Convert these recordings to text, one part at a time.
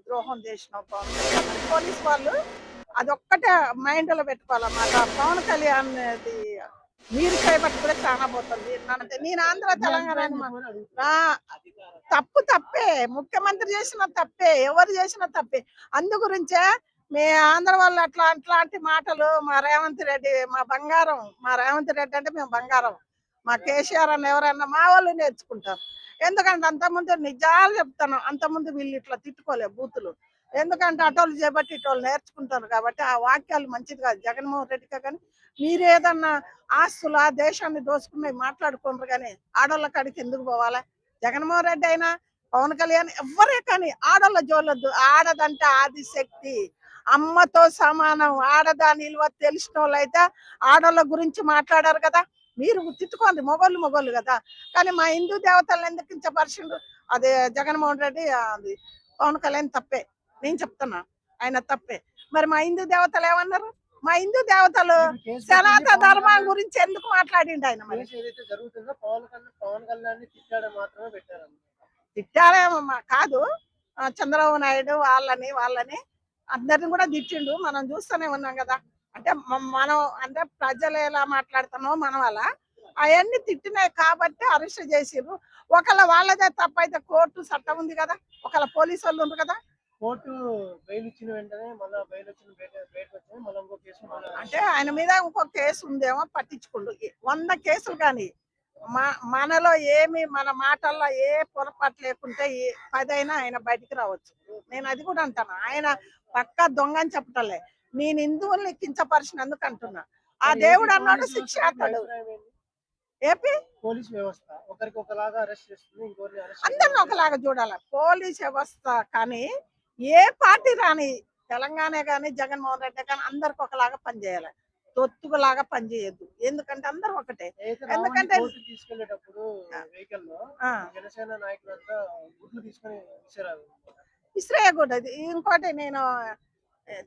ద్రోహం చేసిన పోలీస్ వాళ్ళు అదొక్కటే మైండ్ లో పెట్టుకోవాలన్నమాట. పవన్ కళ్యాణ్ మీరు చేయబట్టి కూడా చాలా పోతుంది. నేను ఆంధ్ర తెలంగాణ తప్పు తప్పే, ముఖ్యమంత్రి చేసిన తప్పే, ఎవరు చేసిన తప్పే. అందు గురించే మీ ఆంధ్ర వాళ్ళు అట్లాంటి మాటలు మా రేవంత్ రెడ్డి మా రేవంత్ రెడ్డి అంటే మేము బంగారం. మా కేసీఆర్ అన్న ఎవరన్నా మా వాళ్ళు నేర్చుకుంటారు. ఎందుకంటే అంతకుముందు నిజాలు చెప్తాను, అంతకుముందు వీళ్ళు ఇట్లా తిట్టుకోలే బూతులు. ఎందుకంటే అటోళ్ళు చేపట్టి ఇటోళ్ళు నేర్చుకుంటారు కాబట్టి ఆ వాక్యాలు మంచిది కాదు జగన్మోహన్ రెడ్డిగా. కానీ మీరేదన్నా ఆస్తులు ఆ దేశాన్ని దోసుకుని మాట్లాడుకుంటారు కానీ ఆడోళ్ళ కాడికి ఎందుకు పోవాలా? జగన్మోహన్ రెడ్డి అయినా పవన్ కళ్యాణ్ ఎవరే కానీ ఆడోళ్ళ జోలొద్దు. ఆడదంటే ఆది శక్తి, అమ్మతో సమానం. ఆడదాని విలువ తెలిసిన వాళ్ళు అయితే ఆడోళ్ళ గురించి మాట్లాడారు కదా. మీరు తిట్టుకోండి, మొగోళ్ళు కదా. కానీ మా హిందూ దేవతలను ఎందుకు కించపరిచిండు? అదే జగన్మోహన్ రెడ్డి అది పవన్ కళ్యాణ్ తప్పే. నేను చెప్తున్నా ఆయన తప్పే. మరి మా హిందూ దేవతలు ఏమన్నారు? మా హిందూ దేవతలు సనాతన ధర్మం గురించి ఎందుకు మాట్లాడిండు ఆయన? మరి తిట్టారేమమ్మా కాదు, చంద్రబాబు నాయుడు వాళ్ళని అందరిని కూడా తిట్టిండు. మనం చూస్తూనే ఉన్నాం కదా. అంటే మనం అంటే ప్రజలు ఎలా మాట్లాడుతున్నామో మనం అలా అవన్నీ తిట్టినాయి కాబట్టి అరెస్ట్ చేసిర్రు. ఒకళ్ళ వాళ్ళదే తప్ప అయితే కోర్టు చట్టం ఉంది కదా, ఒకళ్ళ పోలీసు వాళ్ళు ఉంది కదా. కోర్టు బెయిల్ ఇచ్చిన వెంటనే మళ్ళీ బెయిల్ వచ్చిన బయటకు వచ్చి మళ్ళీ ఇంకో కేసు అంటే ఆయన మీద ఇంకో కేసు ఉందేమో పట్టించుకుండు. 100 కేసులు కానీ మనలో ఏమి మన మాటల్లో ఏ పొరపాటు లేకుంటే 10 అయినా ఆయన బయటికి రావచ్చు. నేను అది కూడా అంటాను. ఆయన పక్కా దొంగ అని చెప్పటలే, నేను హిందువుల్ని కించపరిచినందుకు అంటున్నా. ఆ దేవుడు అన్నాడు శిక్ష చేస్తాడు. ఏపీ పోలీస్ వ్యవస్థ ఒకరికి ఒకలాగా అరెస్ట్ చేస్తుంది, అందరిని ఒకలాగా చూడాలి పోలీస్ వ్యవస్థ. కానీ ఏ పార్టీ రాని తెలంగాణ కానీ జగన్మోహన్ రెడ్డి కానీ అందరికి ఒకలాగా పనిచేయాలి, తొత్తుకులాగా పనిచేయద్దు. ఎందుకంటే అందరూ ఒకటే. ఎందుకంటే తీసుకెళ్లేటప్పుడు వెహికల్ లో జనసేన నాయకులంతా గుడ్లు తీసుకొని ఇస్రేయకూడదు. ఇంకోటి నేను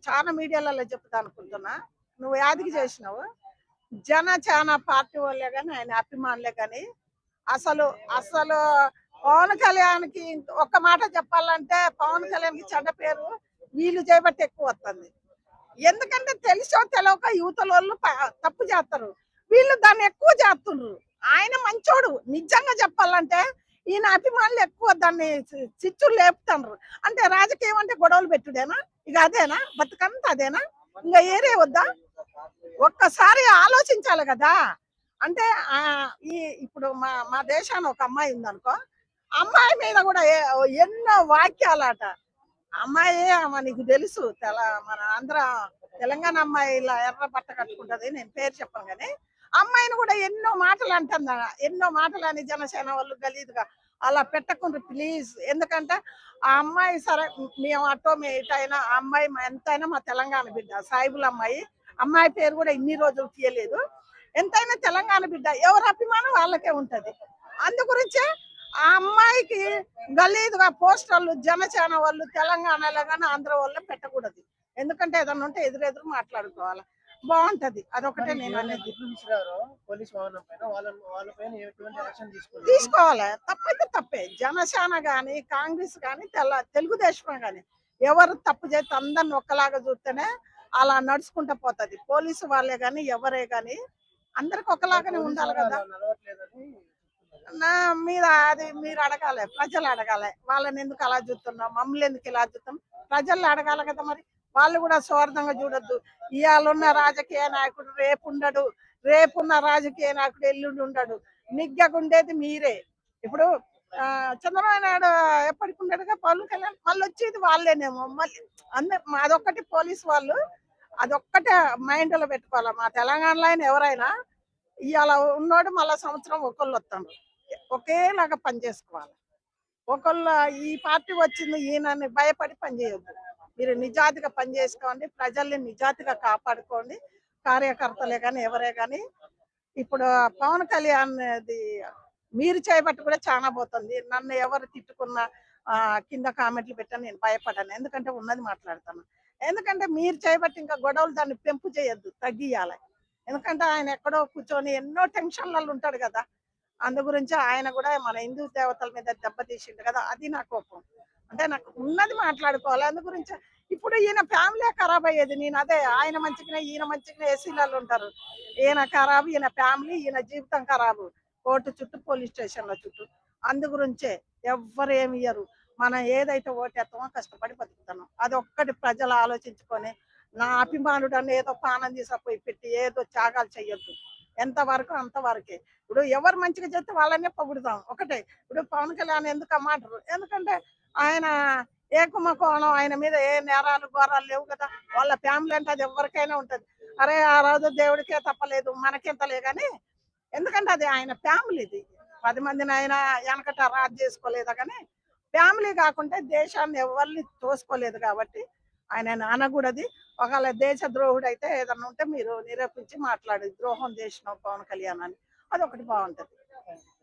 చాలా మీడియాలలో చెప్తా అనుకుంటున్నా, నువ్వు యాదికి చేసినావు చాలా పార్టీ వాళ్ళే కానీ ఆయన అభిమానులే కానీ అసలు పవన్ కళ్యాణ్కి ఒక్క మాట చెప్పాలంటే పవన్ కళ్యాణ్కి చెడ్డ పేరు వీళ్ళు చేయబట్టి ఎక్కువ వస్తుంది. ఎందుకంటే తెలిసో తెలియక యువతల వాళ్ళు తప్పు చేస్తారు, వీళ్ళు దాన్ని ఎక్కువ చేస్తుండ్రు. ఆయన మంచోడు నిజంగా చెప్పాలంటే, ఈయన అభిమానులు ఎక్కువ దాన్ని చిచ్చులు లేపుతాండ్రు. అంటే రాజకీయం అంటే గొడవలు పెట్టుడేనా? ఇక అదేనా బతుకంతా? అదేనా? ఇంకా ఏరే వద్దా? ఒక్కసారి ఆలోచించాలి కదా. అంటే ఇప్పుడు మా దేశాన్ని ఒక అమ్మాయి ఉందనుకో, అమ్మాయి మీద కూడా ఎన్నో వాక్యాలట. అమ్మాయి నీకు తెలుసు మన తెలంగాణ అమ్మాయి ఇలా ఎర్ర బట్ట కట్టుకుంటది, నేను పేరు చెప్పను కానీ అమ్మాయిని కూడా ఎన్నో మాటలు అంటుందా. ఎన్నో మాటలు అని జనసేన వాళ్ళు గలీదుగా అలా పెట్టకుండా ప్లీజ్. ఎందుకంటే ఆ అమ్మాయి సరే మేము అటో మేము ఇటైనా ఆ అమ్మాయి ఎంతైనా మా తెలంగాణ బిడ్డ సాయిబుల్ అమ్మాయి పేరు కూడా ఇన్ని రోజులు తీయలేదు. ఎంతైనా తెలంగాణ బిడ్డ, ఎవరి అభిమానం వాళ్ళకే ఉంటది. అందు గురించే ఆ అమ్మాయికి గలీదుగా పోస్టర్లు జనసేన వాళ్ళు తెలంగాణలో కానీ ఆంధ్ర వాళ్ళు పెట్టకూడదు. ఎందుకంటే ఏదన్నా ఉంటే ఎదురెదురు మాట్లాడుకోవాలి, బాగుంటది. అదొకటే నేను అనేది. తీసుకోవాలి, తప్పైతే తప్పే. జనసేన గాని కాంగ్రెస్ గాని తెలుగుదేశం గాని ఎవరు తప్పు చేస్తే అందరిని ఒక్కలాగా చూస్తేనే అలా నడుచుకుంటూ పోతుంది. పోలీసు వాళ్ళే గాని ఎవరే గాని అందరికి ఒకలాగానే ఉండాలి కదా. నా మీద అది మీరు అడగాలి, ప్రజలు అడగాలి. వాళ్ళని ఎందుకు అలా చూస్తున్నాం, మమ్మల్ని ఎందుకు ఇలా చూస్తాం, ప్రజలు అడగాలి కదా. మరి వాళ్ళు కూడా స్వార్థంగా చూడొద్దు. ఇవాళ ఉన్న రాజకీయ నాయకుడు రేపు ఉండడు, రేపున్న రాజకీయ నాయకుడు ఎల్లుండి ఉండడు. నిగ్గకుండేది మీరే. ఇప్పుడు చంద్రబాబు నాయుడు ఎప్పటికి ఉండడుగా, పవన్ కళ్యాణ్ మళ్ళీ వచ్చేది వాళ్ళేనేమో. మళ్ళీ అదొక్కటి పోలీసు వాళ్ళు అదొక్కటే మైండ్ లో పెట్టుకోవాలి. మా తెలంగాణలో అయినా ఎవరైనా ఇవాళ ఉన్నాడు మళ్ళా సంవత్సరం ఒకళ్ళు వస్తాడు, ఒకేలాగా పనిచేసుకోవాలి. ఒకళ్ళు ఈ పార్టీ వచ్చింది ఈయనని భయపడి పనిచేయొద్దు. మీరు నిజాతిగా పనిచేసుకోండి, ప్రజల్ని నిజాతిగా కాపాడుకోండి. కార్యకర్తలే కానీ ఎవరే కానీ. ఇప్పుడు పవన్ కళ్యాణ్ మీరు చేయబట్టి కూడా చాలా పోతుంది. నన్ను ఎవరు తిట్టుకున్నా కింద కామెంట్లు పెట్టని నేను భయపడ్డాను. ఎందుకంటే ఉన్నది మాట్లాడతాను. ఎందుకంటే మీరు చేయబట్టి ఇంకా గొడవలు దాన్ని పెంపు చేయొద్దు, తగ్గియాలి. ఎందుకంటే ఆయన ఎక్కడో కూర్చొని ఎన్నో టెన్షన్లలో ఉంటాడు కదా. అందు గురించి ఆయన కూడా మన హిందూ దేవతల మీద దెబ్బతీసిండు కదా, అది నా కోపం. అంటే నాకు ఉన్నది మాట్లాడుకోవాలి. అందు గురించి ఇప్పుడు ఈయన ఫ్యామిలీ ఖరాబ్ అయ్యేది. నేను అదే ఆయన మంచిగానే ఈయన మంచిగానే ఏసీలలో ఉంటారు. ఈయన ఖరాబు, ఈయన ఫ్యామిలీ, ఈయన జీవితం ఖరాబు. కోర్టు చుట్టూ, పోలీస్ స్టేషన్ల చుట్టూ. అందు గురించే ఎవ్వరు ఏమి ఇయ్యరు. మనం ఏదైతే ఓటేస్తామో కష్టపడి బతుకుతున్నాం. అదొక్కటి ప్రజలు ఆలోచించుకొని నా అభిమానుడని ఏదో పానం తీసుకుపోయి పెట్టి ఏదో త్యాగాలు చెయ్యొద్దు. ఎంతవరకు అంతవరకే. ఇప్పుడు ఎవరు మంచిగా చేస్తే వాళ్ళనే పొగుడుతాం. ఒకటే ఇప్పుడు పవన్ కళ్యాణ్ ఎందుకు ఆ మాట ఎందుకంటే ఆయన ఏ కుంభకోణం ఆయన మీద ఏ నేరాలు ఘోరాలు లేవు కదా. వాళ్ళ ఫ్యామిలీ అంటే అది ఎవరికైనా ఉంటది. అరే ఆ రోజు దేవుడికే తప్పలేదు మనకెంతలే కానీ ఎందుకంటే అది ఆయన ఫ్యామిలీది. 10 మందిని ఆయన వెనకట రాజు చేసుకోలేదా కానీ ఫ్యామిలీ కాకుంటే దేశాన్ని ఎవరిని తోసుకోలేదు కాబట్టి ఆయన అనకూడది. ఒకవేళ దేశ ద్రోహుడు అయితే ఏదన్నా ఉంటే మీరు నిరూపించి మాట్లాడి ద్రోహం చేసిన పవన్ కళ్యాణ్ అని అదొకటి బాగుంటది.